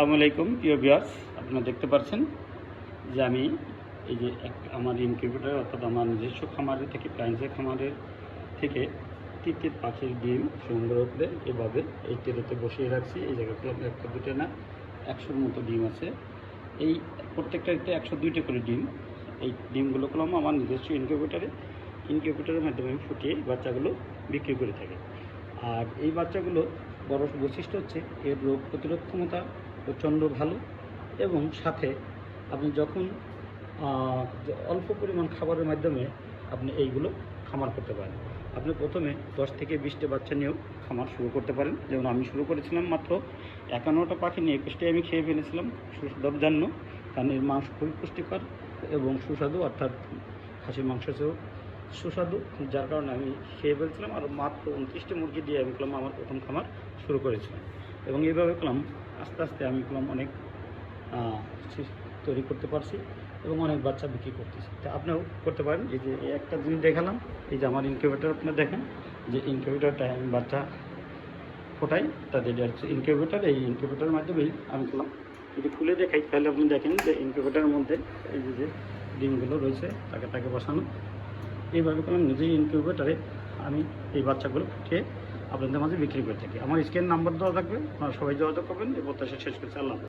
আসসালামু আলাইকুম প্রিয় ভিউয়ার্স, আপনারা দেখতে পাচ্ছেন যে আমি এই যে আমার ইনকিউবেটর অর্থাৎ আমার নিজস্ব খামারের থেকে ফ্রান্সের খামারের থেকে তিতির পাখির ডিম সংগ্রহ করে এভাবে এই ট্রেতে বসিয়ে রাখছি। এই জায়গাগুলো একটা দুটো না 100-র মতো ডিম আছে। এই প্রত্যেকটাতে 102টা করে ডিম। এই ডিমগুলো করলাম আমার নিজস্ব ইনকিউবেটরের মাধ্যমে আমি ফুটিয়ে বাচ্চাগুলো বিক্রি করে থাকি। আর এই বাচ্চাগুলো বড় বৈশিষ্ট্য হচ্ছে এর রোগ প্রতিরোধ ক্ষমতা প্রচণ্ড ভালো, এবং সাথে আপনি যখন অল্প পরিমাণ খাবারের মাধ্যমে আপনি এইগুলো খামার করতে পারেন। আপনি প্রথমে 10 থেকে 20টা বাচ্চা নিয়েও খামার শুরু করতে পারেন। যেমন আমি শুরু করেছিলাম মাত্র 51টা পাখি নিয়ে 21টাই আমি খেয়ে ফেলেছিলাম সুস্বাদুর জন্য, কারণ এর মাংস খুবই পুষ্টিকর এবং সুস্বাদু, অর্থাৎ খাসির মাংস চেয়েও সুস্বাদু, যার কারণে আমি খেয়ে ফেলছিলাম। আর মাত্র 29টি মুরগি দিয়ে আমি করলাম আমার প্রথম খামার শুরু করেছিলাম, এবং এইভাবে করলাম আস্তে আস্তে আমি করলাম অনেক তৈরি করতে পারছি এবং অনেক বাচ্চা বিক্রি করতেছি। তা আপনিও করতে পারেন। এই যে একটা জিনিস দেখালাম, এই যে আমার ইনকিউবেটর, আপনারা দেখেন যে ইনকিউবেটরটায় আমি বাচ্চা ফোটাই, তাদের হচ্ছে ইনকিউবেটর। এই ইনকিউবেটরের মাধ্যমেই আমি করলাম, যদি খুলে দেখাই তাহলে আপনি দেখেন যে ইনকিউবেটরের মধ্যে এই যে ডিমগুলো রয়েছে তাকে বসানো। এইভাবে করলাম নিজেই ইনকিউবেটরে আমি এই বাচ্চাগুলো ফুটিয়ে আপনাদের মাঝে বিক্রি করে থাকি। আমার স্ক্যান নাম্বার দেওয়া থাকবে, আপনারা সবাই যোগাযোগ করবেন। এই প্রত্যাশা শেষ করছি। আল্লাহ।